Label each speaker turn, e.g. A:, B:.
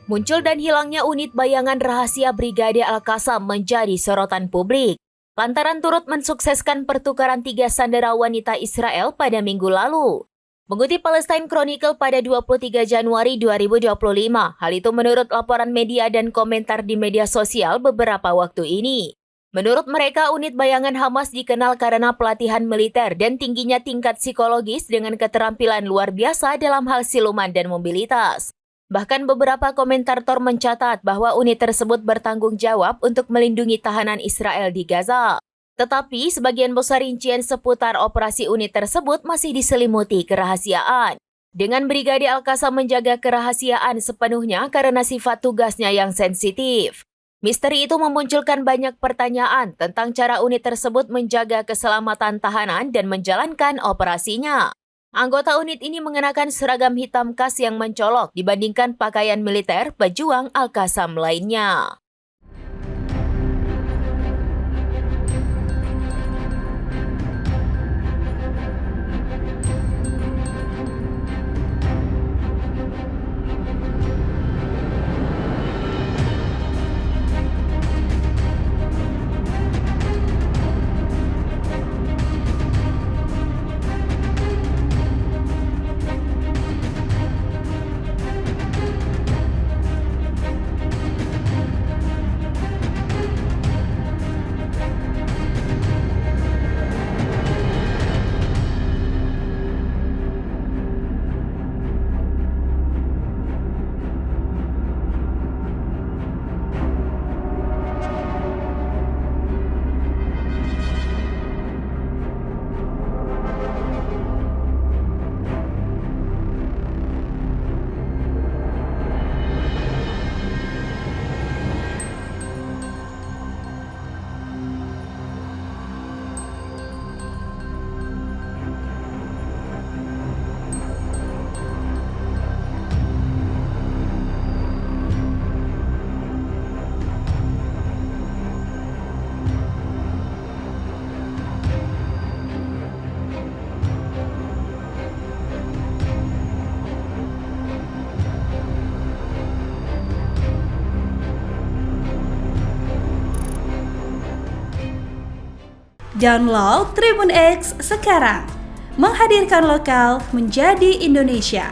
A: Muncul dan hilangnya unit bayangan rahasia Brigade Al-Qassam menjadi sorotan publik, lantaran turut mensukseskan pertukaran 3 sandera wanita Israel pada minggu lalu. Mengutip Palestine Chronicle pada 23 Januari 2025, hal itu menurut laporan media dan komentar di media sosial beberapa waktu ini. Menurut mereka, unit bayangan Hamas dikenal karena pelatihan militer dan tingginya tingkat psikologis dengan keterampilan luar biasa dalam hal siluman dan mobilitas. Bahkan beberapa komentator mencatat bahwa unit tersebut bertanggung jawab untuk melindungi tahanan Israel di Gaza. Tetapi sebagian besar rincian seputar operasi unit tersebut masih diselimuti kerahasiaan. Dengan Brigade Al-Qassam menjaga kerahasiaan sepenuhnya karena sifat tugasnya yang sensitif. Misteri itu memunculkan banyak pertanyaan tentang cara unit tersebut menjaga keselamatan tahanan dan menjalankan operasinya. Anggota unit ini mengenakan seragam hitam khas yang mencolok dibandingkan pakaian militer pejuang Al-Qassam lainnya.
B: Download Tribun X sekarang, menghadirkan lokal menjadi Indonesia.